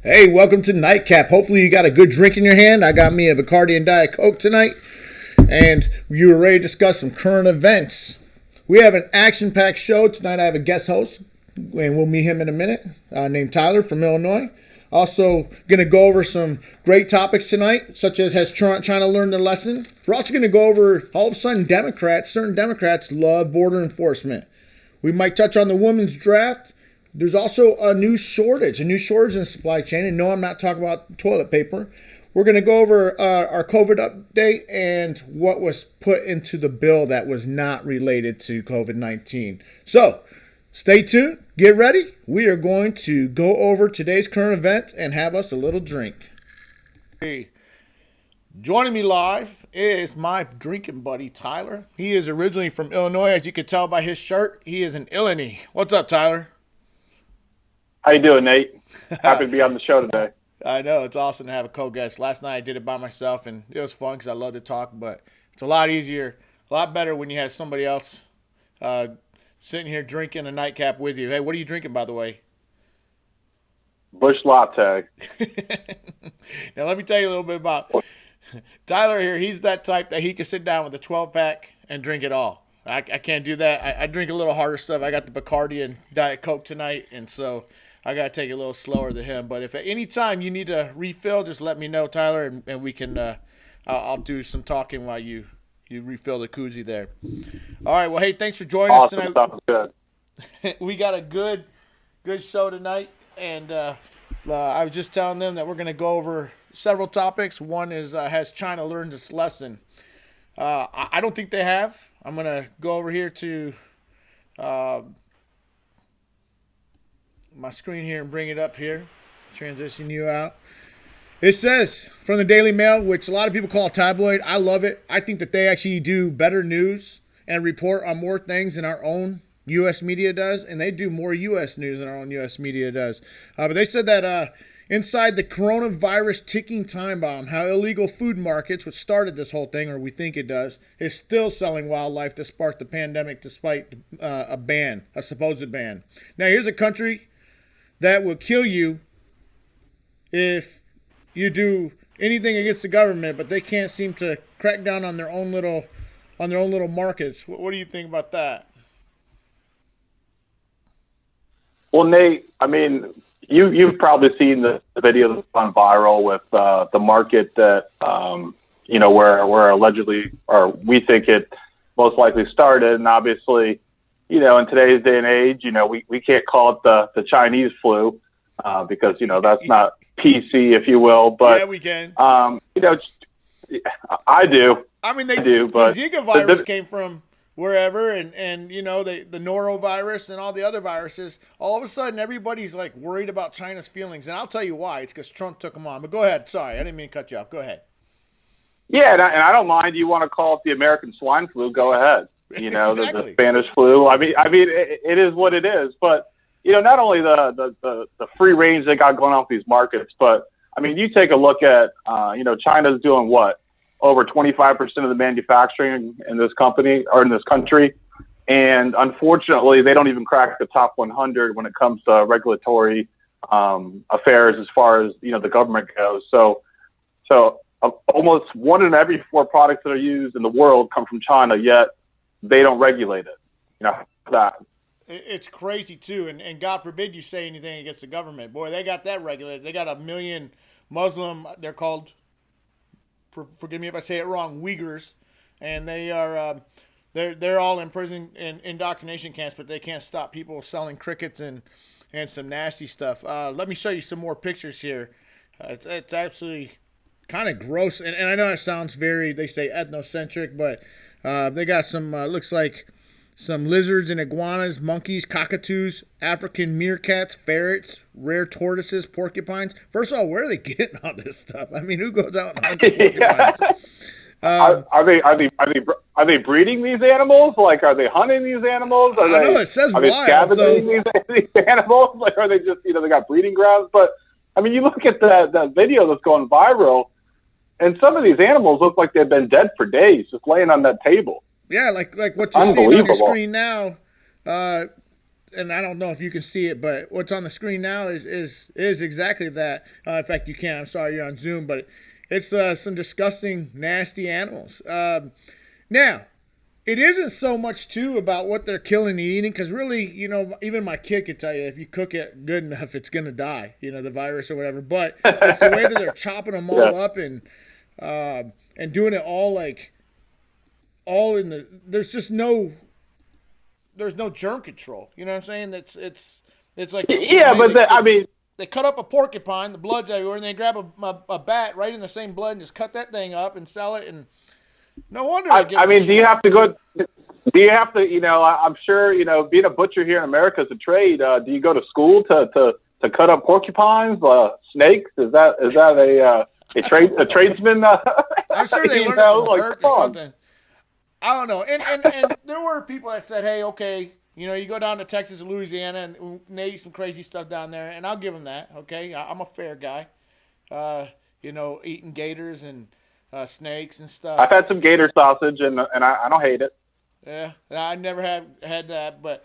Hey, welcome to Nightcap. Hopefully you got a good drink in your hand. I got me a Bacardi and Diet Coke tonight, and you were ready to discuss some current events. We have an action-packed show tonight. I have a guest host, and we'll meet him in a minute, named Tyler from Illinois. Also, going to go over some great topics tonight, such as has China learned their lesson? We're also going to go over, all of a sudden, certain Democrats love border enforcement. We might touch on the women's draft. There's also a new shortage in the supply chain. And no, I'm not talking about toilet paper. We're going to go over our COVID update and what was put into the bill that was not related to COVID-19. So, stay tuned. Get ready. We are going to go over today's current events and have us a little drink. Hey, joining me live is my drinking buddy, Tyler. He is originally from Illinois. As you can tell by his shirt, he is an Illini. What's up, Tyler? How you doing, Nate? Happy to be on the show today. I know. It's awesome to have a co-guest. Last night I did it by myself, and it was fun because I love to talk, but it's a lot easier, a lot better when you have somebody else sitting here drinking a nightcap with you. Hey, what are you drinking, by the way? Bush Latte. Now, let me tell you a little bit about Tyler here. He's that type that he can sit down with a 12-pack and drink it all. I can't do that. I drink a little harder stuff. I got the Bacardi and Diet Coke tonight, and so I got to take it a little slower than him. But if at any time you need a refill, just let me know, Tyler, and we can I'll do some talking while you refill the koozie there. All right. Well, hey, thanks for joining us tonight. Sounds good. We got a good show tonight, and I was just telling them that we're going to go over several topics. One is has China learned its lesson? I don't think they have. I'm going to go over here to my screen here and bring it up here. Transition you out. It says from the Daily Mail, which a lot of people call a tabloid. I love it. I think that they actually do better news and report on more things than our own U.S. media does, and they do more U.S. news than our own U.S. media does. But they said that inside the coronavirus ticking time bomb, how illegal food markets, which started this whole thing, or we think it does, is still selling wildlife that sparked the pandemic despite a supposed ban. Now, here's a country that will kill you if you do anything against the government, but they can't seem to crack down on their own little markets. What do you think about that? Well, Nate, I mean, you've probably seen the video that's gone viral with the market that where allegedly, or we think it most likely started, and obviously, in today's day and age, we can't call it the Chinese flu because that's not PC, if you will. But yeah, we can. I do. I mean, but the Zika virus came from wherever, and the norovirus and all the other viruses. All of a sudden, everybody's like worried about China's feelings, and I'll tell you why. It's because Trump took them on. But go ahead. Sorry, I didn't mean to cut you off. Go ahead. Yeah, and I don't mind. You want to call it the American swine flu? Go ahead. Exactly. the Spanish flu. I mean, it is what it is. But not only the free range they got going on with these markets, but I mean, you take a look at China's doing what? Over 25% of the manufacturing in this company or in this country. And unfortunately, they don't even crack the top 100 when it comes to regulatory affairs as far as, the government goes. So almost 1 in every 4 products that are used in the world come from China, yet they don't regulate it. That. It's crazy, too. And God forbid you say anything against the government. Boy, they got that regulated. They got 1 million Muslim, they're called, forgive me if I say it wrong, Uyghurs, and they are they're all in prison and indoctrination camps, but they can't stop people selling crickets and some nasty stuff. Let me show you some more pictures here. It's absolutely kind of gross, and I know it sounds very, they say ethnocentric, but they got some looks like some lizards and iguanas, monkeys, cockatoos, African meerkats, ferrets, rare tortoises, porcupines. First of all, where are they getting all this stuff? I mean, who goes out and hunts porcupines? Are they breeding these animals? Like, are they hunting these animals? I know it says are they wild. scavenging these animals? Like, are they just they got breeding grounds? But I mean, you look at that video that's going viral, and some of these animals look like they've been dead for days, just laying on that table. Yeah, like what you're seeing on your screen now. and I don't know if you can see it, but what's on the screen now is exactly that. In fact, you can't. I'm sorry, you're on Zoom, but it's some disgusting, nasty animals. Now, it isn't so much too about what they're killing and eating, because really, even my kid could tell you if you cook it good enough, it's gonna die. The virus or whatever. But it's the way that they're chopping them all up and doing it all all in the. There's no germ control. You know what I'm saying? It's like they cut up a porcupine, the blood's everywhere, and they grab a bat right in the same blood and just cut that thing up and sell it. And no wonder. Do you have to go? Do you have to? I'm sure being a butcher here in America is a trade. Do you go to school to cut up porcupines, snakes? Is that a tradesman? I'm sure they learned it from Bert or something. I don't know. And there were people that said, hey, okay, you go down to Texas and Louisiana and they eat some crazy stuff down there, and I'll give them that, okay? I'm a fair guy. Eating gators and snakes and stuff. I've had some gator sausage, and I don't hate it. Yeah, I never had that. But,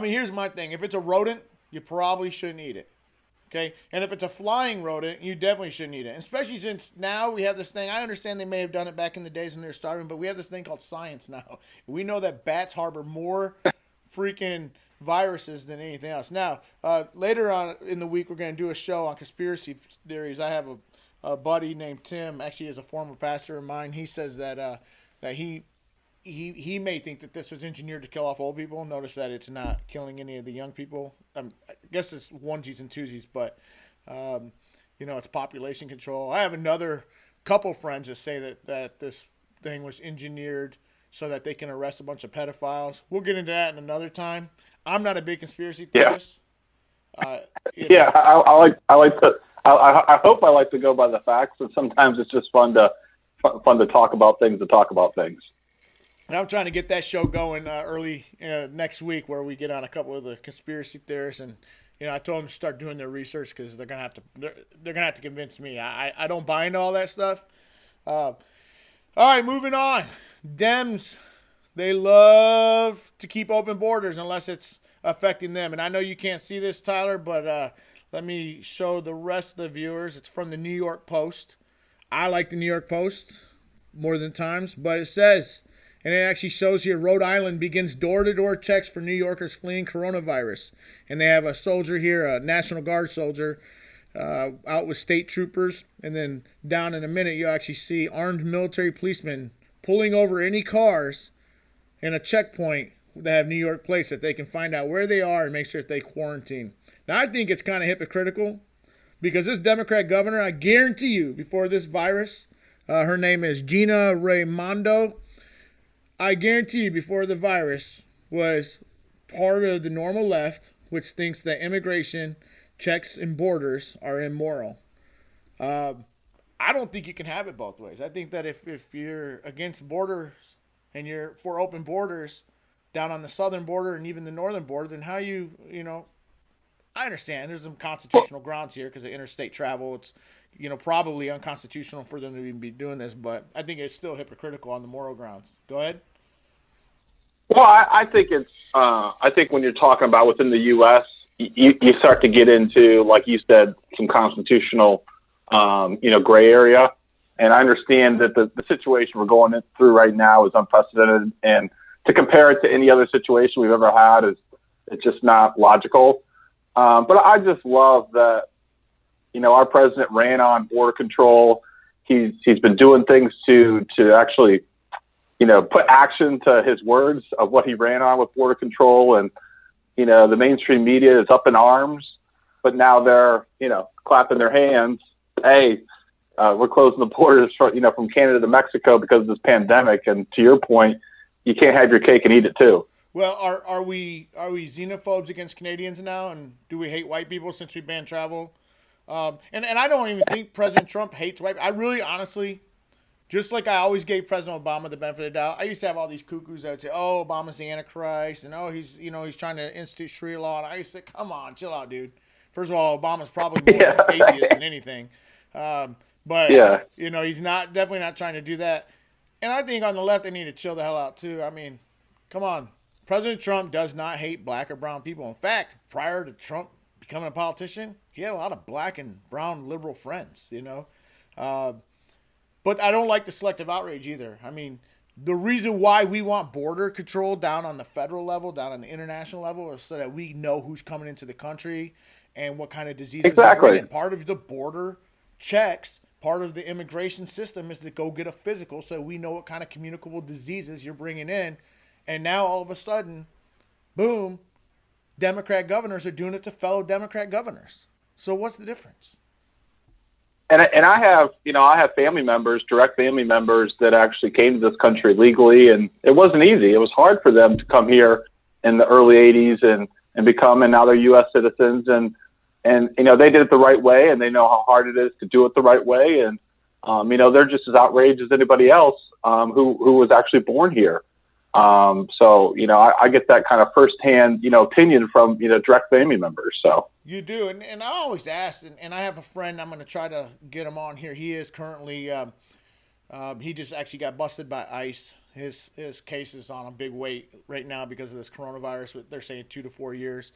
here's my thing. If it's a rodent, you probably shouldn't eat it. Okay, and if it's a flying rodent, you definitely shouldn't eat it. Especially since now we have this thing. I understand they may have done it back in the days when they were starving, but we have this thing called science now. We know that bats harbor more freaking viruses than anything else. Now, later on in the week, we're going to do a show on conspiracy theories. I have a buddy named Tim, actually is a former pastor of mine. He says that he may think that this was engineered to kill off old people. Notice that it's not killing any of the young people. I guess it's onesies and twosies, but it's population control. I have another couple friends that say that this thing was engineered so that they can arrest a bunch of pedophiles. We'll get into that in another time. I'm not a big conspiracy theorist. Yeah. I hope I like to go by the facts, and sometimes it's just fun to talk about things. And I'm trying to get that show going early next week, where we get on a couple of the conspiracy theorists, and I told them to start doing their research, because they're gonna have to convince me. I don't buy into all that stuff. All right, moving on. Dems, they love to keep open borders unless it's affecting them. And I know you can't see this, Tyler, but let me show the rest of the viewers. It's from the New York Post. I like the New York Post more than times, but it says. And it actually shows here, Rhode Island begins door-to-door checks for New Yorkers fleeing coronavirus. And they have a soldier here, a National Guard soldier, out with state troopers. And then down in a minute, you'll actually see armed military policemen pulling over any cars in a checkpoint that have New York plates, that they can find out where they are and make sure that they quarantine. Now, I think it's kind of hypocritical, because this Democrat governor, I guarantee you, before this virus, her name is Gina Raimondo, I guarantee you, before the virus, was part of the normal left, which thinks that immigration checks and borders are immoral. I don't think you can have it both ways. I think that if you're against borders and you're for open borders down on the southern border and even the northern border, then how I understand there's some constitutional grounds here because of interstate travel. It's probably unconstitutional for them to even be doing this, but I think it's still hypocritical on the moral grounds. Go ahead. Well, I think it's. I think when you're talking about within the U.S., you start to get into, like you said, some constitutional, gray area. And I understand that the situation we're going through right now is unprecedented, and to compare it to any other situation we've ever had it's just not logical. But I just love that, our president ran on border control. He's been doing things to actually, put action to his words of what he ran on with border control. And, the mainstream media is up in arms, but now they're, clapping their hands. Hey, we're closing the borders from Canada to Mexico because of this pandemic. And to your point, you can't have your cake and eat it too. Well, are we xenophobes against Canadians now? And do we hate white people since we banned travel? And I don't even think President Trump hates white people. I really, honestly, just like I always gave President Obama the benefit of the doubt, I used to have all these cuckoos that would say, oh, Obama's the Antichrist, and oh, he's trying to institute Sharia law. And I used to say, come on, chill out, dude. First of all, Obama's probably more atheist than anything. But yeah. He's definitely not trying to do that. And I think on the left, they need to chill the hell out too. I mean, come on. President Trump does not hate black or brown people. In fact, prior to Trump becoming a politician, he had a lot of black and brown liberal friends, But I don't like the selective outrage either. I mean, the reason why we want border control down on the federal level, down on the international level, is so that we know who's coming into the country and what kind of diseases they're bringing. Part of the border checks, part of the immigration system is to go get a physical so we know what kind of communicable diseases you're bringing in. And now all of a sudden, boom, Democrat governors are doing it to fellow Democrat governors. So what's the difference? And I have family members, direct family members that actually came to this country legally, and it wasn't easy. It was hard for them to come here in the early 80s and now they're U.S. citizens, and they did it the right way, and they know how hard it is to do it the right way, and they're just as outraged as anybody else who was actually born here. I get that kind of firsthand, opinion from, direct family members. So you do. And I always ask, and I have a friend, I'm going to try to get him on here. He is currently, he just actually got busted by ICE. His case is on a big wait right now because of this coronavirus. They're saying 2 to 4 years.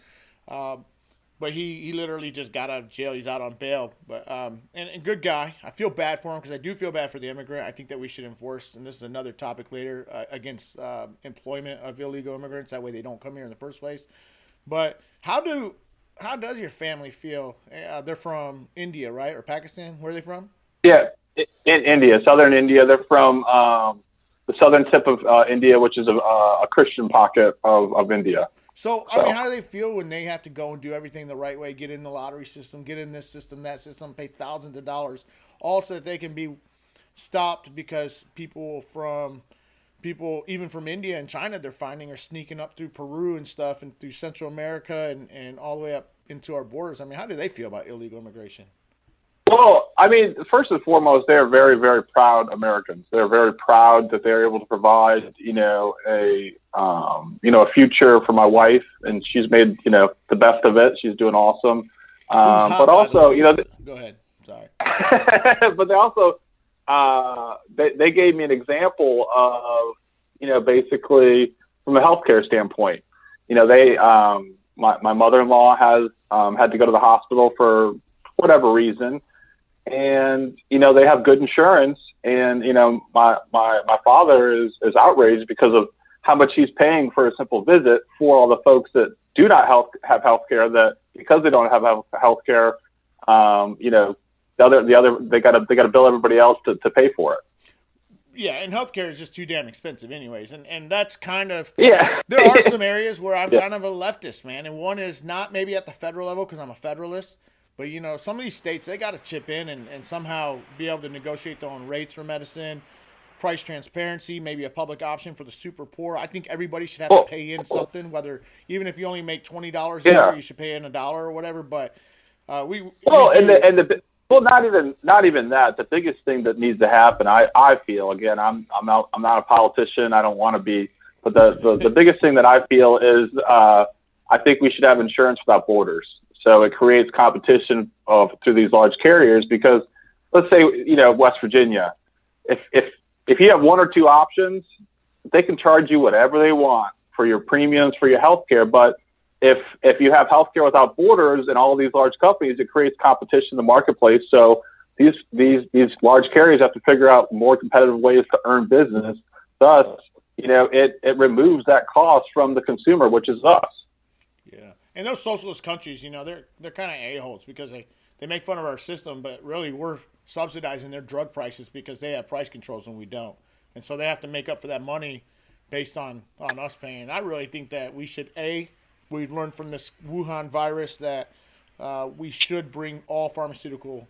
But he literally just got out of jail. He's out on bail. But and good guy. I feel bad for him because I do feel bad for the immigrant. I think that we should enforce, and this is another topic later, against employment of illegal immigrants. That way they don't come here in the first place. But how does your family feel? They're from India, right, or Pakistan? Where are they from? Yeah, in India, southern India. They're from the southern tip of India, which is a Christian pocket of India. So, I mean, how do they feel when they have to go and do everything the right way, get in the lottery system, get in this system, that system, pay thousands of dollars, all so that they can be stopped because people even from India and China, they're finding are sneaking up through Peru and stuff and through Central America and all the way up into our borders. I mean, how do they feel about illegal immigration? Well, I mean, first and foremost, they're very, very proud Americans. They're very proud that they're able to provide, a future for my wife, and she's made, the best of it. She's doing awesome. But also, go ahead. Sorry. But they also, they gave me an example of, basically from a healthcare standpoint. My mother-in-law has had to go to the hospital for whatever reason. And, they have good insurance, and, my father is outraged because of how much he's paying for a simple visit for all the folks that do not have health care, that because they don't have health care, they gotta bill everybody else to pay for it. Yeah, and healthcare is just too damn expensive anyways. And that's kind of, yeah. There are some areas where I'm kind of a leftist, man. And one is not maybe at the federal level because I'm a federalist. But, some of these states, they got to chip in and somehow be able to negotiate their own rates for medicine, price transparency, maybe a public option for the super poor. I think everybody should have to pay in something, whether even if you only make $20 a year, you should pay in $1 or whatever. But not even that. The biggest thing that needs to happen, I feel, again, I'm not a politician. I don't want to be, but the biggest thing that I feel is I think we should have insurance without borders. So it creates competition through these large carriers because, let's say, West Virginia, if you have one or two options, they can charge you whatever they want for your premiums, for your health care. But if you have health care without borders and all these large companies, it creates competition in the marketplace. So these large carriers have to figure out more competitive ways to earn business. Thus, it removes that cost from the consumer, which is us. Yeah. And those socialist countries, they're kind of a-holes because they make fun of our system, but really we're subsidizing their drug prices because they have price controls and we don't. And so they have to make up for that money based on us paying. I really think that we should, we've learned from this Wuhan virus that we should bring all pharmaceutical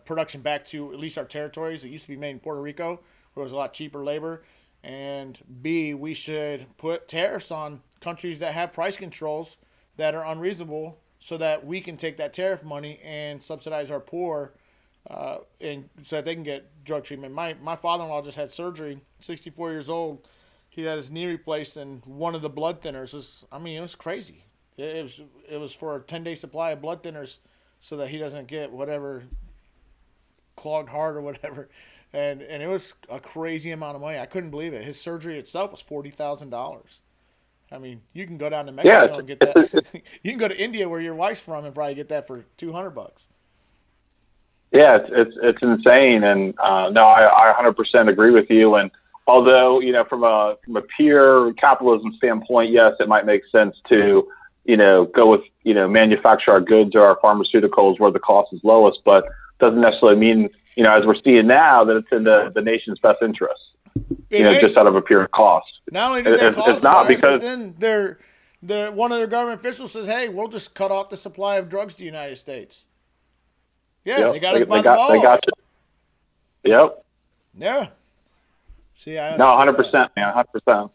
production back to at least our territories. It used to be made in Puerto Rico, where it was a lot cheaper labor. And B, we should put tariffs on countries that have price controls that are unreasonable so that we can take that tariff money and subsidize our poor and so that they can get drug treatment. My father-in-law just had surgery, 64 years old. He had his knee replaced, and one of the blood thinners it was crazy. It was for a 10-day supply of blood thinners so that he doesn't get whatever clogged heart or whatever. And it was a crazy amount of money. I couldn't believe it. His surgery itself was $40,000. I mean, you can go down to Yeah, Mexico and get that. You can go to India where your wife's from and probably get that for $200. yeah, it's insane, and no, I 100% agree with you. And although from a pure capitalism standpoint, yes, it might make sense to go with manufacture our goods or our pharmaceuticals where the cost is lowest, but doesn't necessarily mean as we're seeing now that it's in the nation's best interest. Just out of a pure cost. Not only did they cause it's not virus, because but then one of their government officials says, "Hey, we'll just cut off the supply of drugs to the United States." Yeah, yep, they got us by the balls. They got you. Yep. Yeah. See, I no, understand 100%, man, 100%.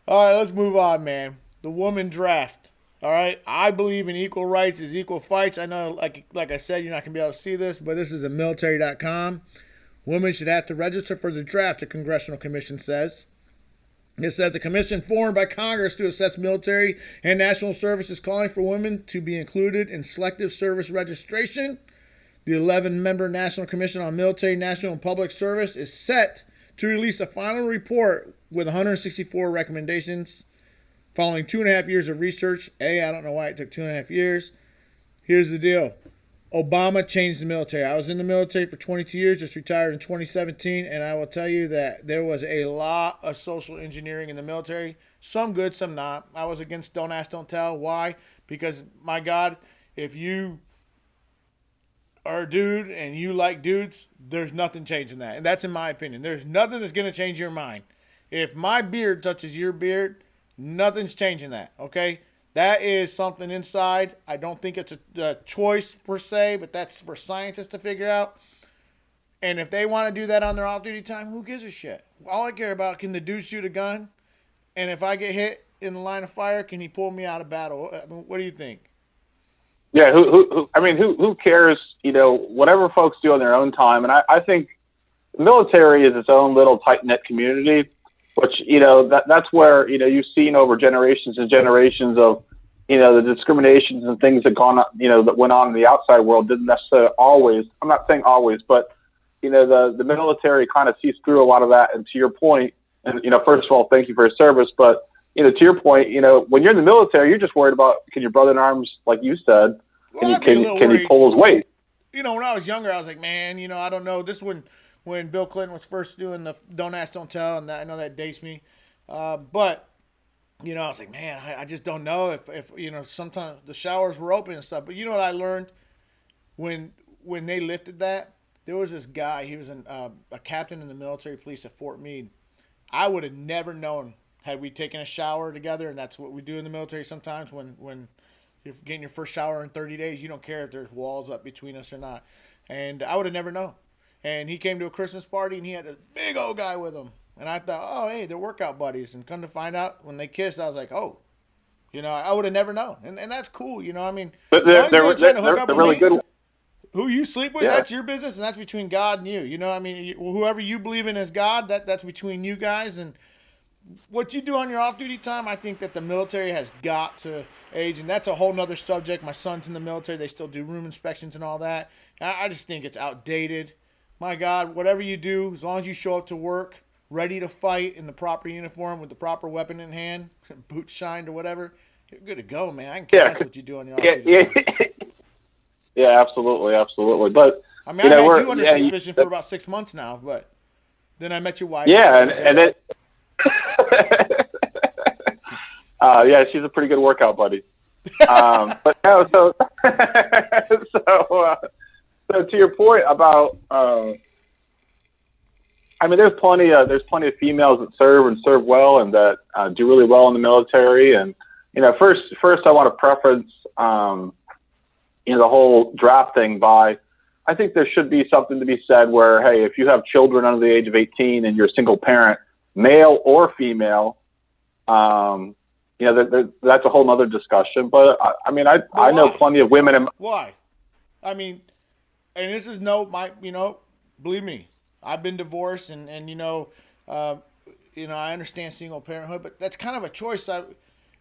All right, let's move on, man. The woman draft. All right, I believe in equal rights is equal fights. I know, like I said, you're not going to be able to see this, but this is a military.com. Women should have to register for the draft, the Congressional Commission says. It says a commission formed by Congress to assess military and national service is calling for women to be included in selective service registration. The 11-member National Commission on Military, National, and Public Service is set to release a final report with 164 recommendations following 2.5 years of research. I don't know why it took 2.5 years. Here's the deal. Obama changed the military. I was in the military for 22 years, just retired in 2017, and I will tell you that there was a lot of social engineering in the military. Some good, some not. I was against don't ask, don't tell. Why? Because, my God, if you are a dude and you like dudes, there's nothing changing that. And that's in my opinion. There's nothing that's going to change your mind. If my beard touches your beard, nothing's changing that, okay? That is something inside. I don't think it's a choice per se, but that's for scientists to figure out. And if they want to do that on their off-duty time, who gives a shit? All I care about, can the dude shoot a gun? And if I get hit in the line of fire, can he pull me out of battle? I mean, what do you think? Yeah, who cares? Whatever folks do on their own time. And I think the military is its own little tight-knit community, which, that's where, you've seen over generations and generations of, the discriminations and things that that went on in the outside world didn't necessarily always, I'm not saying always, but, the military kind of sees through a lot of that. And to your point, and, first of all, thank you for your service, but, to your point, when you're in the military, you're just worried about, can your brother in arms, like you said, can he pull his weight? When I was younger, I was like, man, I don't know. This when Bill Clinton was first doing the don't ask, don't tell, and I know that dates me. But, I was like, man, I just don't know if sometimes the showers were open and stuff. But you know what I learned? When they lifted that, there was this guy, he was a captain in the military police at Fort Meade. I would have never known had we taken a shower together, and that's what we do in the military sometimes when you're getting your first shower in 30 days. You don't care if there's walls up between us or not. And I would have never known. And he came to a Christmas party, and he had this big old guy with him. And I thought, oh, hey, they're workout buddies. And come to find out, when they kissed, I was like, oh. I would have never known. And that's cool, I mean. But they're really good. Who you sleep with, that's your business, and that's between God and you. I mean, whoever you believe in as God, that's between you guys. And what you do on your off-duty time, I think that the military has got to age, and that's a whole nother subject. My son's in the military. They still do room inspections and all that. I just think it's outdated. My God, whatever you do, as long as you show up to work, ready to fight in the proper uniform with the proper weapon in hand, boots shined or whatever, you're good to go, man. I can care less what you do on your off-duty time. Yeah, absolutely. But I mean, I've had you under suspicion for about 6 months now, but then I met your wife. Yeah, and then yeah, she's a pretty good workout buddy. But no, so to your point about, I mean, there's plenty of females that serve well and that do really well in the military. And first I want to preference the whole draft thing by, I think there should be something to be said where, hey, if you have children under the age of 18 and you're a single parent, male or female, that's a whole nother discussion. But I mean, I know plenty of women. Why? I mean, and this is believe me, I've been divorced and I understand single parenthood, but that's kind of a choice.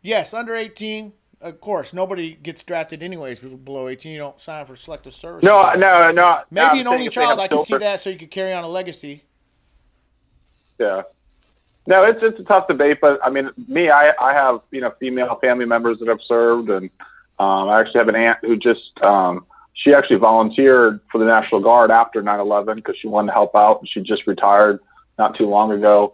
Yes, under 18, of course, nobody gets drafted anyways. Below 18, you don't sign up for selective service. No. Maybe an only child, I can see that, so you could carry on a legacy. Yeah. No, it's a tough debate, but I mean, I have female family members that have served, and I actually have an aunt who just she actually volunteered for the National Guard after 9/11 because she wanted to help out, and she just retired not too long ago.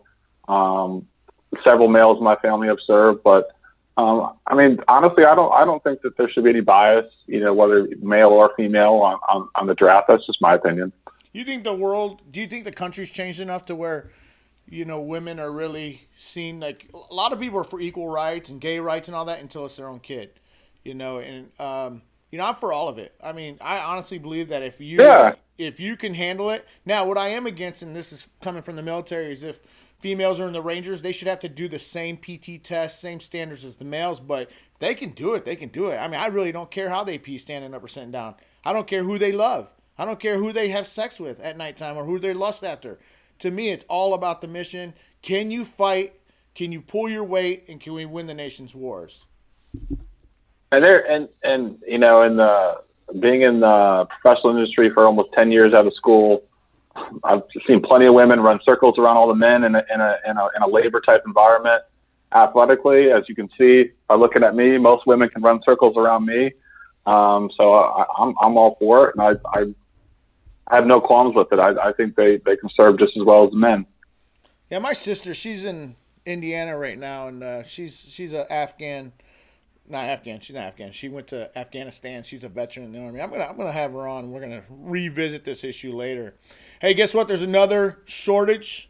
Several males in my family have served, but I mean, honestly, I don't think that there should be any bias, whether male or female on the draft. That's just my opinion. Do you think the country's changed enough to where, women are really seen, like a lot of people are for equal rights and gay rights and all that until it's their own kid, and I'm for all of it. I mean, I honestly believe that if you can handle it. Now, what I am against, and this is coming from the military, is if females are in the Rangers, they should have to do the same PT test, same standards as the males, but if they can do it, they can do it. I mean, I really don't care how they pee standing up or sitting down. I don't care who they love. I don't care who they have sex with at nighttime or who they lust after. To me, it's all about the mission. Can you fight? Can you pull your weight? And can we win the nation's wars? And being in the professional industry for almost 10 years out of school, I've seen plenty of women run circles around all the men in a labor type environment. Athletically, as you can see by looking at me, most women can run circles around me. So I'm all for it, and I have no qualms with it. I think they can serve just as well as the men. Yeah, my sister, she's in Indiana right now, and she's a Afghan. Not Afghan. She's not Afghan. She went to Afghanistan. She's a veteran in the Army. I'm gonna have her on. We're gonna revisit this issue later. Hey, guess what? There's another shortage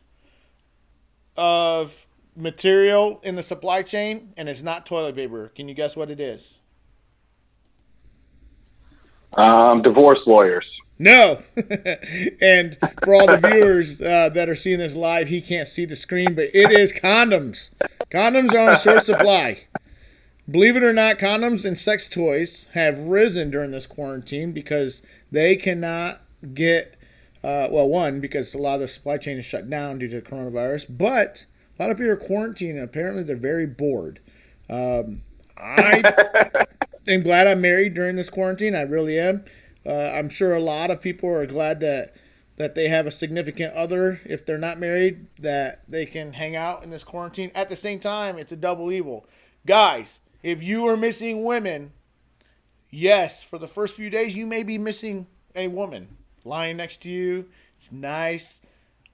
of material in the supply chain, and it's not toilet paper. Can you guess what it is? Divorce lawyers. No. And for all the viewers that are seeing this live, he can't see the screen, but it is condoms. Condoms are on short supply. Believe it or not, condoms and sex toys have risen during this quarantine because they cannot get, one, because a lot of the supply chain is shut down due to coronavirus, but a lot of people are quarantined, and apparently they're very bored. I am glad I'm married during this quarantine. I really am. I'm sure a lot of people are glad that they have a significant other, if they're not married, that they can hang out in this quarantine. At the same time, it's a double evil. Guys, if you are missing women, yes, for the first few days, you may be missing a woman lying next to you. It's nice.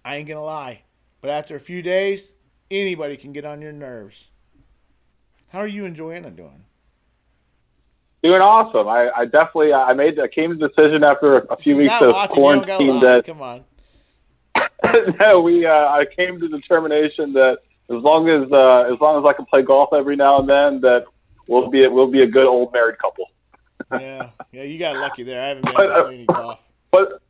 I ain't going to lie. But after a few days, anybody can get on your nerves. How are you and Joanna doing? Doing awesome. I definitely came to the decision after a few weeks of quarantine that. Come on. No, I came to the determination that as long as I can play golf every now and then, that we'll be a good old married couple. Yeah, you got lucky there. I haven't been able to play any golf. But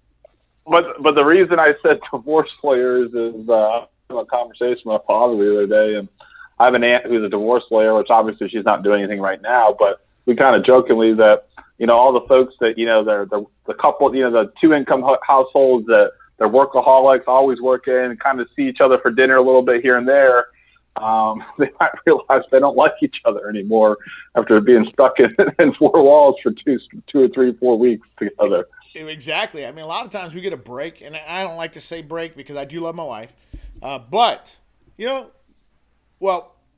the reason I said divorce lawyers is I had a conversation with my father the other day, and I have an aunt who's a divorce lawyer, which obviously she's not doing anything right now, but we kind of jokingly that, all the folks that, they're the couple, the two income households that they're workaholics, always working, kind of see each other for dinner a little bit here and there. They might realize they don't like each other anymore after being stuck in four walls for 2 or 3, 4 weeks together. Exactly. I mean, a lot of times we get a break, and I don't like to say break because I do love my wife. But,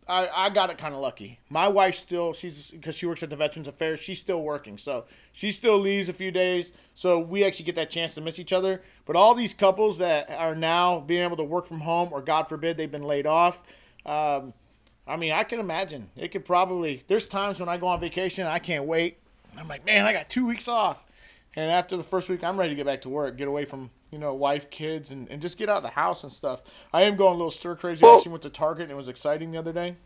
I got it kind of lucky. My wife still, because she works at the Veterans Affairs, she's still working. So she still leaves a few days. So we actually get that chance to miss each other. But all these couples that are now being able to work from home, or God forbid they've been laid off, I can imagine. It could probably, there's times when I go on vacation and I can't wait. I'm like, man, I got 2 weeks off. And after the first week, I'm ready to get back to work, get away from, wife, kids, and just get out of the house and stuff. I am going a little stir crazy. I actually went to Target, and it was exciting the other day.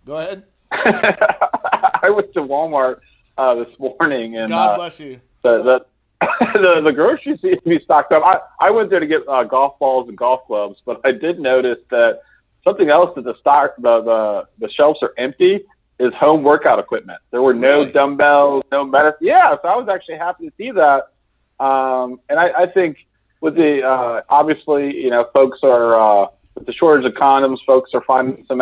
Go ahead. I went to Walmart this morning, and God bless you. The groceries seem to be stocked up. I went there to get golf balls and golf clubs, but I did notice that something else that the shelves are empty is home workout equipment. There were no dumbbells, no medicine. Yeah, so I was actually happy to see that. And I think with the obviously, folks are with the shortage of condoms, folks are finding some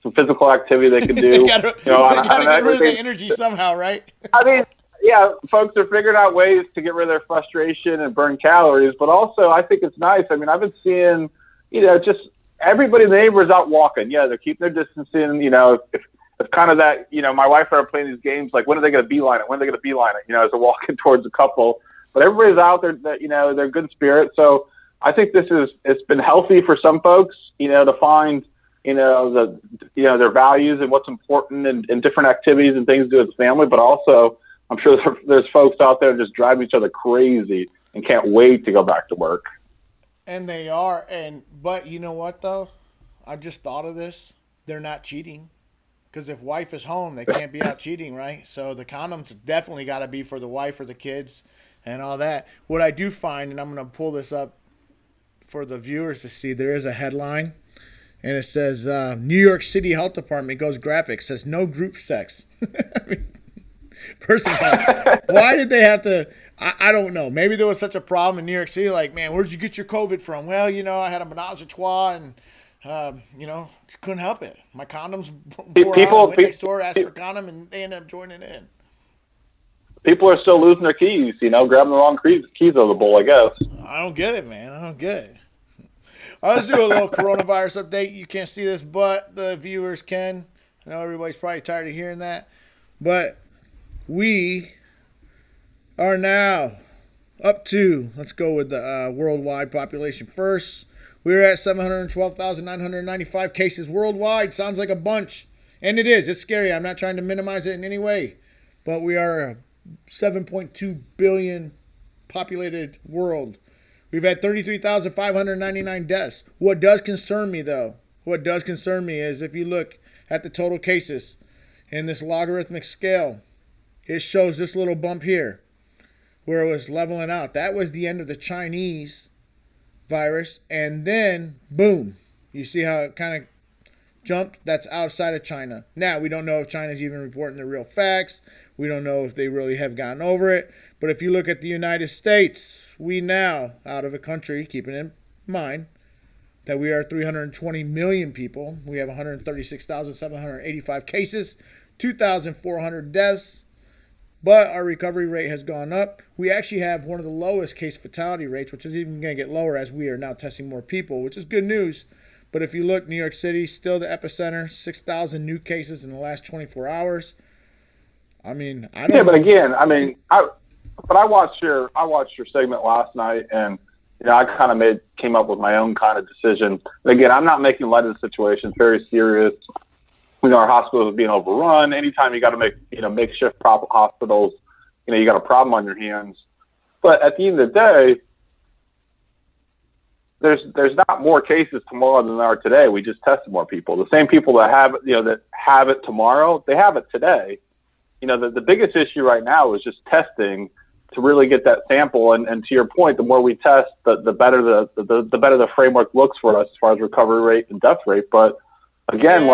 some physical activity they can do. gotta get rid of the energy somehow, right? I mean, yeah, folks are figuring out ways to get rid of their frustration and burn calories, but also I think it's nice. I mean, I've been seeing, just everybody in the neighborhood is out walking. Yeah, they're keeping their distancing. If it's kind of that, my wife and I are playing these games, like when are they going to beeline it? When are they going to beeline it? As they're walking towards a couple. But everybody's out there, that, they're good spirits. So I think it's been healthy for some folks, to find, their values and what's important and different activities and things to do with the family. But also, I'm sure there's folks out there just driving each other crazy and can't wait to go back to work. And they are. But you know what, though? I just thought of this. They're not cheating. Because if wife is home, they can't be out cheating, right? So the condoms definitely got to be for the wife or the kids and all that. What I do find, and I'm going to pull this up for the viewers to see, there is a headline. And it says, New York City Health Department goes graphic, says no group sex. I mean, first of all, why did they have to? I don't know. Maybe there was such a problem in New York City. Like, man, where'd you get your COVID from? Well, I had a menage a trois and, couldn't help it. My condoms wore out. I went next door, asked for a condom, and they ended up joining in. People are still losing their keys, grabbing the wrong keys out of the bowl, I guess. I don't get it, man. I don't get it. All right, let's do a little coronavirus update. You can't see this, but the viewers can. I know everybody's probably tired of hearing that. But we are now up to, let's go with the worldwide population first. We're at 712,995 cases worldwide. Sounds like a bunch. And it is. It's scary. I'm not trying to minimize it in any way. But we are a 7.2 billion populated world. We've had 33,599 deaths. What does concern me, though, is if you look at the total cases in this logarithmic scale, it shows this little bump here where it was leveling out. That was the end of the Chinese virus. And then, boom, you see how it kind of jumped? That's outside of China. Now, we don't know if China's even reporting the real facts. We don't know if they really have gotten over it. But if you look at the United States, we now, out of a country, keeping in mind that we are 320 million people. We have 136,785 cases, 2,400 deaths. But our recovery rate has gone up. We actually have one of the lowest case fatality rates, which is even going to get lower as we are now testing more people, which is good news. But if you look, New York City, still the epicenter, 6,000 new cases in the last 24 hours. I mean, I don't know. Yeah, but again, I watched your segment last night, and I kind of came up with my own kind of decision. But again, I'm not making light of the situation. It's very serious. Our hospitals are being overrun. Anytime you got to make makeshift hospitals, you got a problem on your hands. But at the end of the day, there's not more cases tomorrow than there are today. We just tested more people. The same people that have it tomorrow, they have it today. The biggest issue right now is just testing to really get that sample. And to your point, the more we test, the better the better the framework looks for us as far as recovery rate and death rate. But again,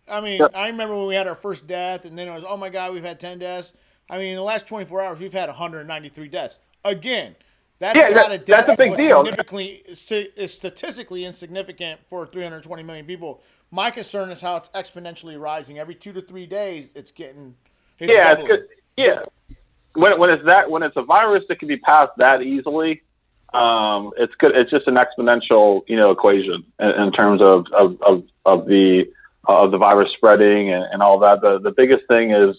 I remember when we had our first death, and then it was, oh my God, we've had 10 deaths. I mean, in the last 24 hours, we've had 193 deaths. Again, that's a lot of deaths. That's a big deal. Statistically insignificant for 320 million people. My concern is how it's exponentially rising. Every 2 to 3 days, it's doubling. It's good. Yeah. When it's a virus that can be passed that easily, it's good. It's just an exponential, equation in terms of the virus spreading and all that. The biggest thing is,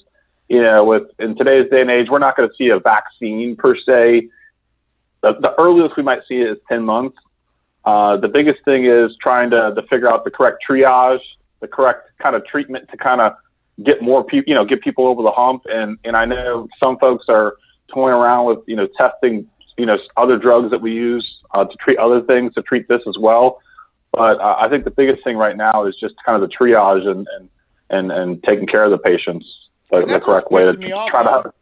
in today's day and age, we're not going to see a vaccine per se. The earliest we might see it is 10 months. The biggest thing is trying to figure out the correct triage, the correct kind of treatment to kind of get more people, get people over the hump. And I know some folks are toying around with, testing, other drugs that we use to treat other things, to treat this as well. But I think the biggest thing right now is just kind of the triage and taking care of the patients the correct way to try to.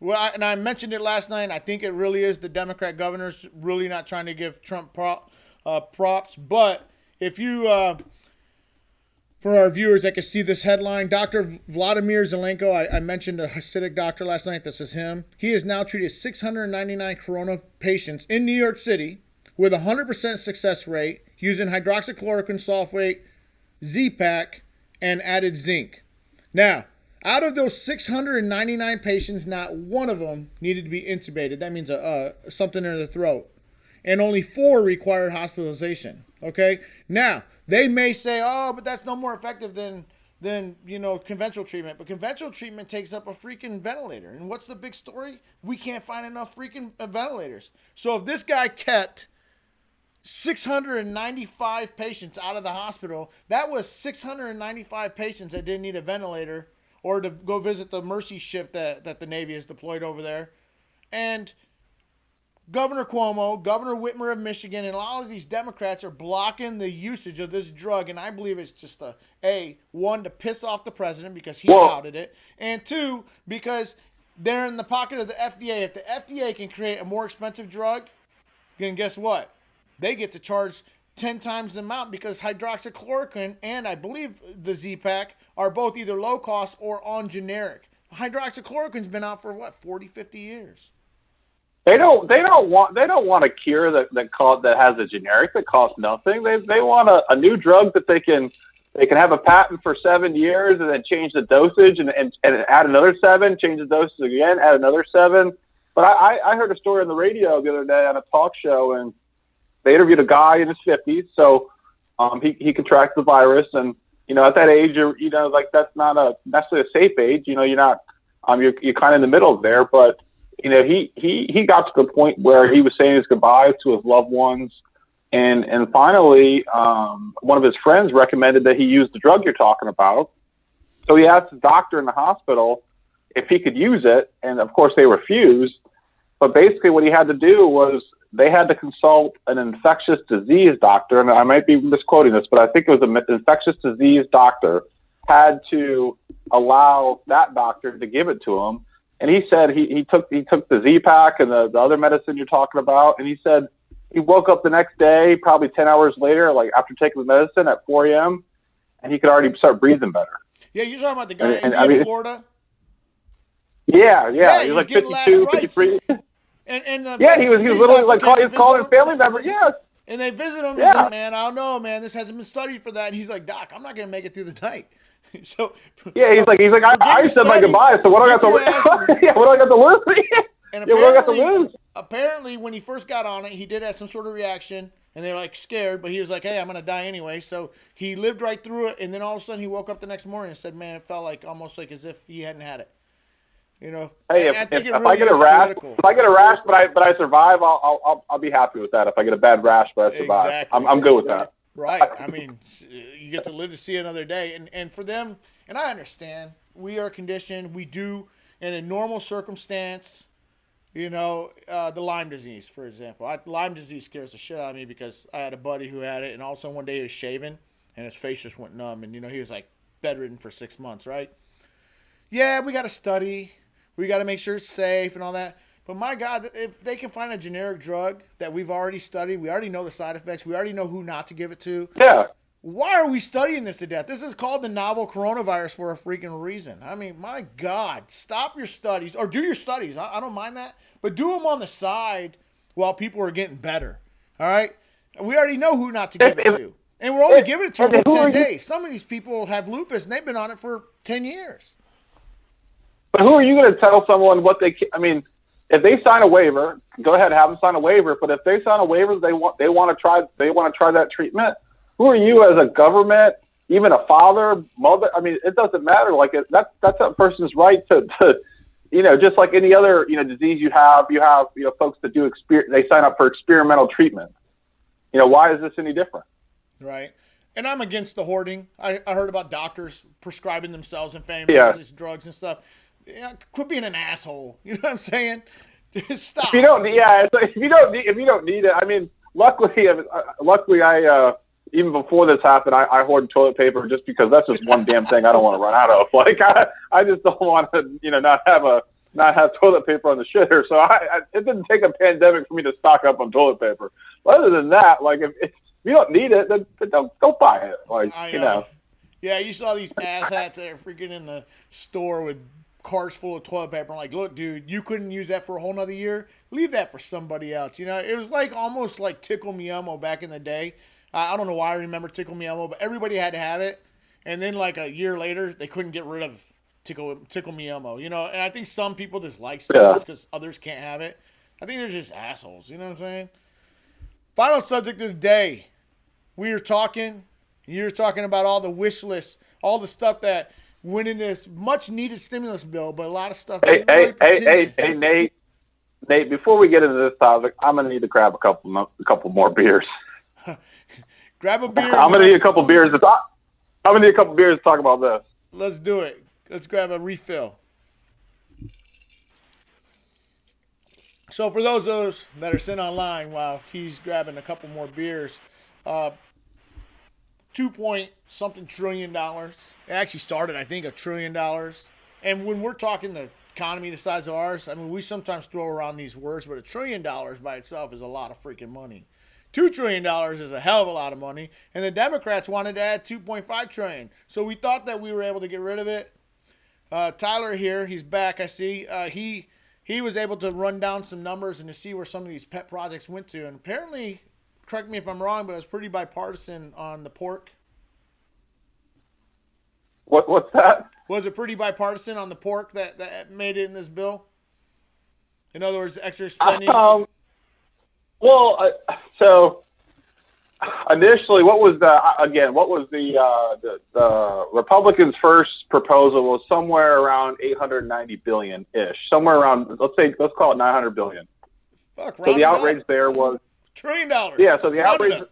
Well, and I mentioned it last night. And I think it really is the Democrat governors really not trying to give Trump props. But if you, for our viewers that can see this headline, Dr. Vladimir Zelenko, I mentioned a Hasidic doctor last night. This is him. He has now treated 699 corona patients in New York City with a 100% success rate using hydroxychloroquine sulfate, Z-Pak, and added zinc. Now, out of those 699 patients, not one of them needed to be intubated. That means something in the throat. And only 4 required hospitalization. Okay? Now, They may say, oh, but that's no more effective than conventional treatment. But conventional treatment takes up a freaking ventilator. And what's the big story? We can't find enough freaking ventilators. So if this guy kept 695 patients out of the hospital, that was 695 patients that didn't need a ventilator or to go visit the Mercy ship that the Navy has deployed over there. And Governor Cuomo, Governor Whitmer of Michigan, and a lot of these Democrats are blocking the usage of this drug. And I believe it's just one, to piss off the president because he touted it. And two, because they're in the pocket of the FDA. If the FDA can create a more expensive drug, then guess what? They get to charge 10 times the amount because hydroxychloroquine and I believe the Z-Pak are both either low cost or on generic. Hydroxychloroquine's been out for 40, 50 years. They don't want a cure that has a generic that costs nothing. They want a new drug that they can have a patent for 7 years and then change the dosage and add another 7, change the dosage again, add another 7. But I heard a story on the radio the other day on a talk show, and they interviewed a guy in his 50s. So he contracted the virus, and at that age, that's not necessarily a safe age. You're not you're kind of in the middle there, but he got to the point where he was saying his goodbyes to his loved ones. And finally, one of his friends recommended that he use the drug you're talking about. So he asked the doctor in the hospital if he could use it. And of course they refused. But basically what he had to do was they had to consult an infectious disease doctor. And I might be misquoting this, but I think it was an infectious disease doctor had to allow that doctor to give it to him. And he said he took the Z-Pak and the other medicine you're talking about. And he said he woke up the next day, probably 10 hours later, like after taking the medicine at 4 a.m., and he could already start breathing better. Yeah, you're talking about the guy in Florida? Yeah. He was was like getting 52, 53. And he was literally like calling family members. Yes. And they visit him. He's like, man, I don't know, man. This hasn't been studied for that. And he's like, Doc, I'm not going to make it through the night. So yeah, he's like, I said my goodbye. So what do I got to lose? Yeah, what do I got to lose? And what do I got to lose? Apparently, when he first got on it, he did have some sort of reaction, and they were like scared. But he was like, "Hey, I'm gonna die anyway." So he lived right through it, and then all of a sudden, he woke up the next morning and said, "Man, it felt like almost like as if he hadn't had it." Hey, if I get a rash, but I survive, I'll be happy with that. If I get a bad rash, but I survive, exactly. I'm good with that. Right. I mean, you get to live to see another day. And for them, and I understand, we are conditioned. We do, in a normal circumstance, the Lyme disease, for example. Lyme disease scares the shit out of me because I had a buddy who had it, and also one day he was shaving, and his face just went numb. And, he was like bedridden for 6 months, right? Yeah, we got to study. We got to make sure it's safe and all that. But my God, if they can find a generic drug that we've already studied, we already know the side effects, we already know who not to give it to. Yeah. Why are we studying this to death? This is called the novel coronavirus for a freaking reason. I mean, my God, stop your studies or do your studies. I don't mind that, but do them on the side while people are getting better. All right. We already know who not to give it to, and we're only giving it to them for 10 days. Some of these people have lupus and they've been on it for 10 years. But who are you going to tell someone what they? I mean, if they sign a waiver, go ahead, have them sign a waiver. But if they sign a waiver, they want to try that treatment. Who are you as a government, even a father, mother? I mean, it doesn't matter. Like that's that person's right to just like any other disease you have folks that do they sign up for experimental treatment. Why is this any different? Right. And I'm against the hoarding. I heard about doctors prescribing themselves infectious drugs and stuff. Quit being an asshole. You know what I'm saying? Just stop. If you don't need it. I mean, luckily, I even before this happened, I hoard toilet paper just because that's just one damn thing I don't want to run out of. Like I just don't want to, not have toilet paper on the shitter. So it didn't take a pandemic for me to stock up on toilet paper. But other than that, like if you don't need it, then don't buy it. Like Yeah, you saw these asshats that are freaking in the store with cars full of toilet paper. I'm like, look, dude, you couldn't use that for a whole nother year. Leave that for somebody else. It was like almost like Tickle Me Elmo back in the day. I don't know why I remember Tickle Me Elmo, but everybody had to have it. And then like a year later, they couldn't get rid of Tickle Me Elmo. And I think some people just like stuff just because others can't have it. I think they're just assholes. You know what I'm saying? Final subject of the day. We were talking. You're talking about all the wish lists, all the stuff that went in this much needed stimulus bill, but a lot of stuff didn't really pertain. Hey, Nate. Nate, before we get into this topic, I'm gonna need to grab a couple more beers. Grab a beer. I'm gonna need a couple beers to talk. I'm gonna need a couple beers to talk about this. Let's do it. Let's grab a refill. So for those that are sitting online while he's grabbing a couple more beers, 2 point something trillion dollars. It actually started, I think, $1 trillion. And when we're talking the economy the size of ours, I mean, we sometimes throw around these words, but $1 trillion by itself is a lot of freaking money. $2 trillion is a hell of a lot of money, and the Democrats wanted to add $2.5 trillion. So we thought that we were able to get rid of it. Tyler here, he's back. I see. He was able to run down some numbers and to see where some of these pet projects went to, and apparently, correct me if I'm wrong, but it was pretty bipartisan on the pork. What's that? Was it pretty bipartisan on the pork that made it in this bill? In other words, extra spending. So initially, what was the Republicans' first proposal was somewhere around 890 billion ish, somewhere around let's call it 900 billion. Fuck, so the outrage there was $1 trillion. Yeah, so the outrage.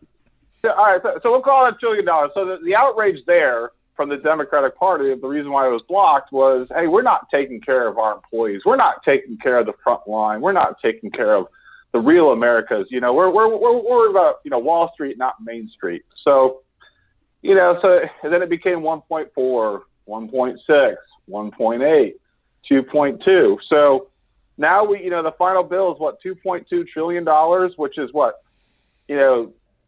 All right, so we'll call it $1 trillion. So the outrage there from the Democratic Party, the reason why it was blocked was, hey, we're not taking care of our employees. We're not taking care of the front line. We're not taking care of the real Americas. You know, we're about, Wall Street, not Main Street. So, so then it became 1.4, 1.6, 1.8, 2.2. So now the final bill is what, $2.2 trillion, which is what,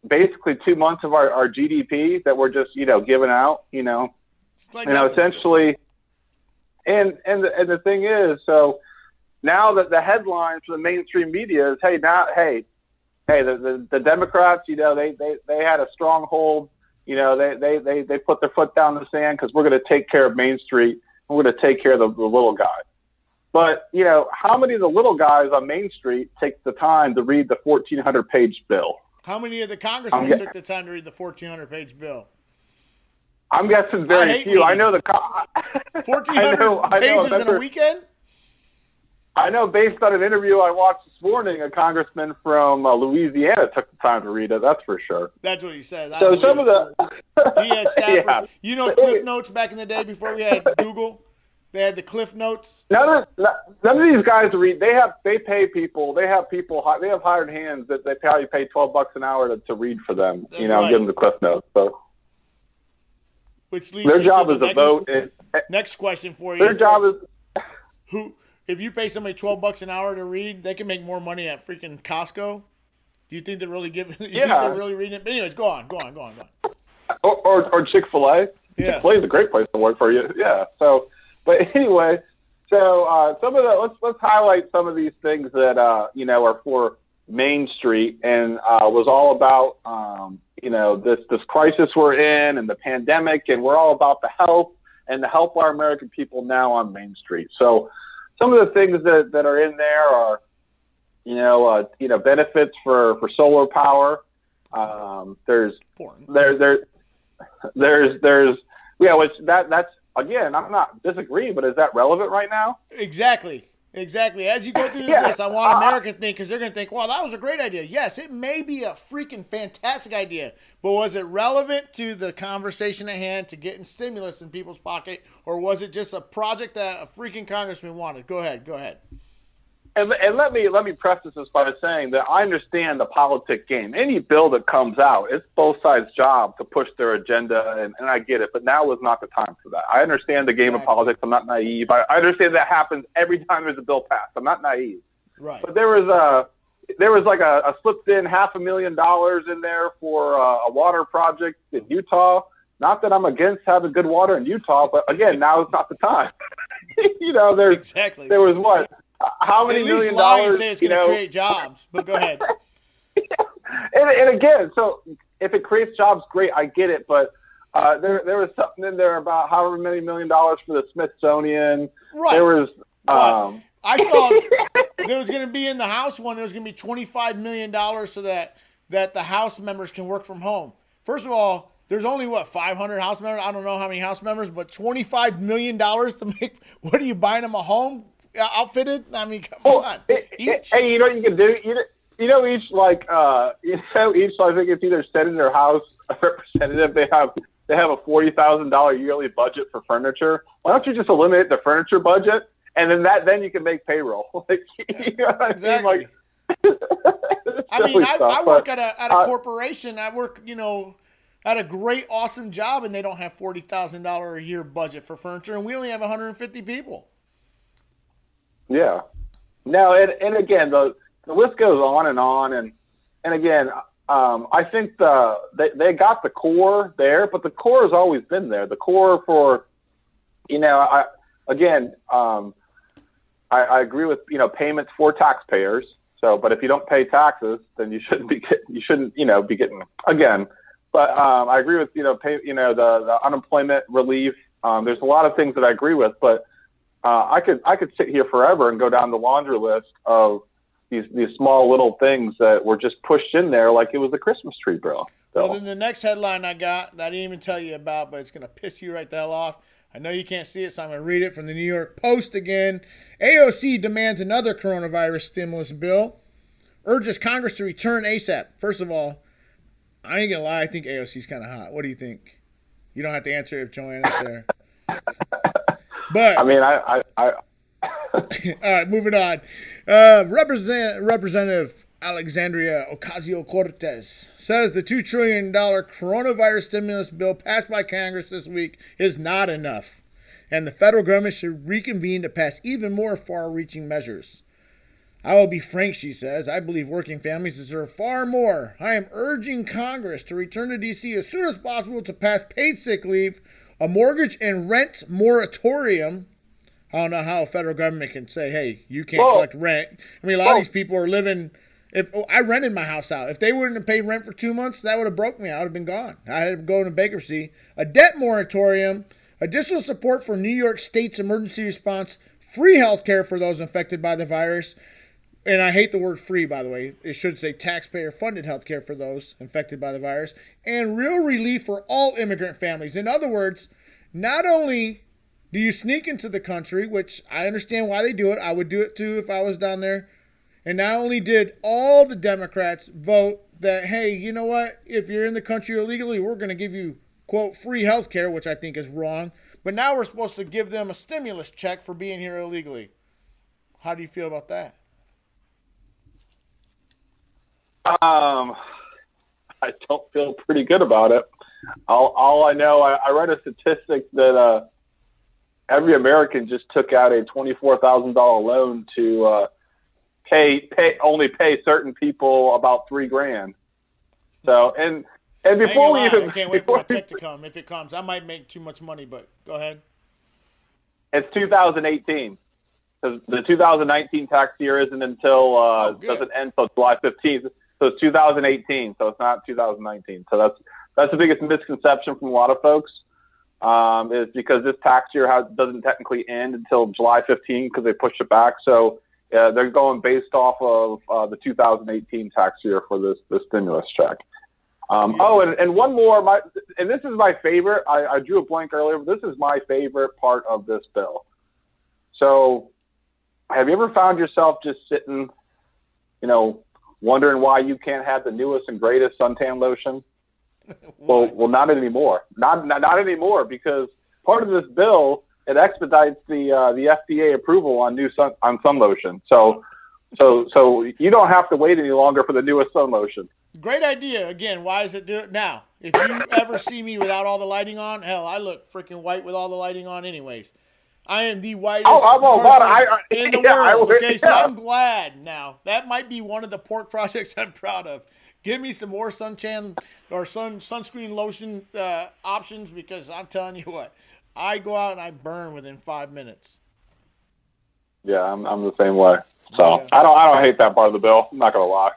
basically 2 months of our GDP that we're just, giving out, essentially. And the thing is, so now that the headlines for the mainstream media is, the Democrats, they had a stronghold, they put their foot down in the sand because we're going to take care of Main Street. And we're going to take care of the little guy. But, how many of the little guys on Main Street take the time to read the 1,400-page bill? How many of the congressmen took the time to read the 1,400-page bill? I'm guessing very few. I know 1,400 pages in a weekend? I know based on an interview I watched this morning, a congressman from Louisiana took the time to read it. That's for sure. That's what he says. So some of the... He has staffers. Yeah. Cliff Notes back in the day before we had Google? They had the Cliff Notes. None of these guys read. They pay people. They have hired hands that they probably pay $12 an hour to read for them. That's right. Give them the Cliff Notes. So, which leads their job is to vote. Next question for you. Their job is if you pay somebody $12 an hour to read, they can make more money at freaking Costco. Do you think they're really giving? Think they're really reading it? But anyways, go on. Or Chick-fil-A. Yeah. Chick-fil-A is a great place to work for you. Yeah. So. But anyway, so some of let's highlight some of these things that are for Main Street and was all about this crisis we're in and the pandemic, and we're all about the help and to help our American people now on Main Street. So some of the things that are in there are benefits for solar power. That's. Again, I'm not disagreeing, but is that relevant right now? Exactly. As you go through this list, I want Americans to think, because they're going to think, well, that was a great idea. Yes, it may be a freaking fantastic idea, but was it relevant to the conversation at hand to getting stimulus in people's pocket, or was it just a project that a freaking congressman wanted? Go ahead. And let me preface this by saying that I understand the politic game. Any bill that comes out, it's both sides' job to push their agenda, and I get it. But now is not the time for that. I understand the game of politics. I'm not naive. I understand that happens every time there's a bill passed. I'm not naive. Right. But there was like a slipped in $500,000 in there for a water project in Utah. Not that I'm against having good water in Utah, but again, now is not the time. There was what? How many million dollars? Say it's going to create jobs, but go ahead. and again, so if it creates jobs, great, I get it. But there was something in there about however many $1 million for the Smithsonian. Right. There was. I saw there was going to be in the House one. There was going to be $25 million so that the House members can work from home. First of all, There's only, what, 500 house members? I don't know how many house members, but $25 million to make, what are you buying them a home outfitted? I mean, come on. Each. Hey, you know what you can do? You know, each, like, I think it's either Senate or House representative, they have a $40,000 yearly budget for furniture. Why don't you just eliminate the furniture budget, and then you can make payroll? Like, you know what Exactly. I mean? Like, I work at a corporation. I work, at a great, awesome job, and they don't have $40,000 a year budget for furniture, and we only have 150 people. Yeah. No, and again, the list goes on, and again, I think they got the core there, but the core has always been there. The core for, I agree with, payments for taxpayers. So, but if you don't pay taxes, then you shouldn't be getting again. But I agree with, the unemployment relief. There's a lot of things that I agree with, but I could sit here forever and go down the laundry list of these small little things that were just pushed in there like it was the Christmas tree bill. So. Well, then the next headline I got that I didn't even tell you about, but it's going to piss you right the hell off. I know you can't see it, so I'm going to read it from the New York Post again. AOC demands another coronavirus stimulus bill, urges Congress to return ASAP. First of all, I ain't going to lie, I think AOC's kind of hot. What do you think? You don't have to answer if Joanna's there. But I mean, I all right, moving on. Representative Alexandria Ocasio-Cortez says the $2 trillion coronavirus stimulus bill passed by Congress this week is not enough, and the federal government should reconvene to pass even more far-reaching measures. I will be frank, she says. I believe working families deserve far more. I am urging Congress to return to D.C. as soon as possible to pass paid sick leave, a mortgage and rent moratorium. I don't know how a federal government can say, hey, you can't collect rent. I mean, a lot of these people are living. I rented my house out. If they wouldn't have paid rent for 2 months, that would have broke me. I would have been gone. I had to go into bankruptcy. A debt moratorium, additional support for New York State's emergency response, free health care for those infected by the virus. And I hate the word free, by the way. It should say taxpayer-funded health care for those infected by the virus. And real relief for all immigrant families. In other words, not only do you sneak into the country, which I understand why they do it. I would do it too if I was down there. And not only did all the Democrats vote that, hey, you know what? If you're in the country illegally, we're going to give you, quote, free health care, which I think is wrong. But now we're supposed to give them a stimulus check for being here illegally. How do you feel about that? I don't feel pretty good about it. All I know, I read a statistic that every American just took out a $24,000 loan to pay certain people about $3,000. So and before we even, I can't wait for my check to come. If it comes, I might make too much money, but go ahead. It's 2018. The 2019 tax year isn't until doesn't end until July 15th. So it's 2018. So it's not 2019. So that's the biggest misconception from a lot of folks. Is because this tax year doesn't technically end until July 15th because they pushed it back. So they're going based off of the 2018 tax year for this stimulus check. And one more, and this is my favorite. I drew a blank earlier, but this is my favorite part of this bill. So have you ever found yourself just sitting, wondering why you can't have the newest and greatest suntan lotion? Well, not anymore. Not anymore, because part of this bill, it expedites the FDA approval on sun lotion. So you don't have to wait any longer for the newest sun lotion. Great idea. Again, why does it do it now? If you ever see me without all the lighting on, hell, I look freaking white with all the lighting on anyways. I am the whitest person in the world. Okay, so I'm glad now. That might be one of the pork projects I'm proud of. Give me some more sunscreen lotion options, because I'm telling you what, I go out and I burn within 5 minutes. Yeah, I'm the same way. So yeah. I don't hate that part of the bill. I'm not gonna lie.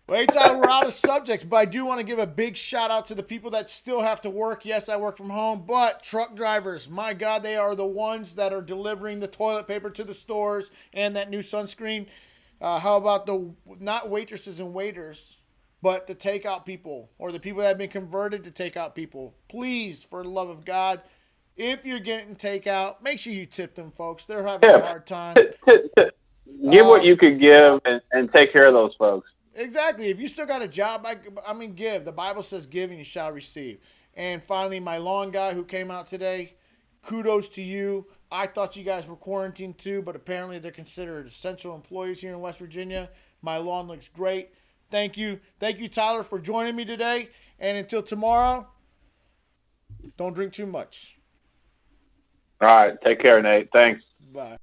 Wait, Tyler, we're out of subjects, but I do want to give a big shout out to the people that still have to work. Yes, I work from home, but truck drivers, my God, they are the ones that are delivering the toilet paper to the stores and that new sunscreen. How about the not waitresses and waiters, But the takeout people or the people that have been converted to takeout people, please, for the love of God, if you're getting takeout, make sure you tip them, folks. They're having a Tip, hard time. tip. Give what you could give and take care of those folks. Exactly. If you still got a job, give. The Bible says give and you shall receive. And finally, my lawn guy who came out today, kudos to you. I thought you guys were quarantined too, but apparently they're considered essential employees here in West Virginia. My lawn looks great. Thank you. Thank you, Tyler, for joining me today. And until tomorrow, don't drink too much. All right. Take care, Nate. Thanks. Bye.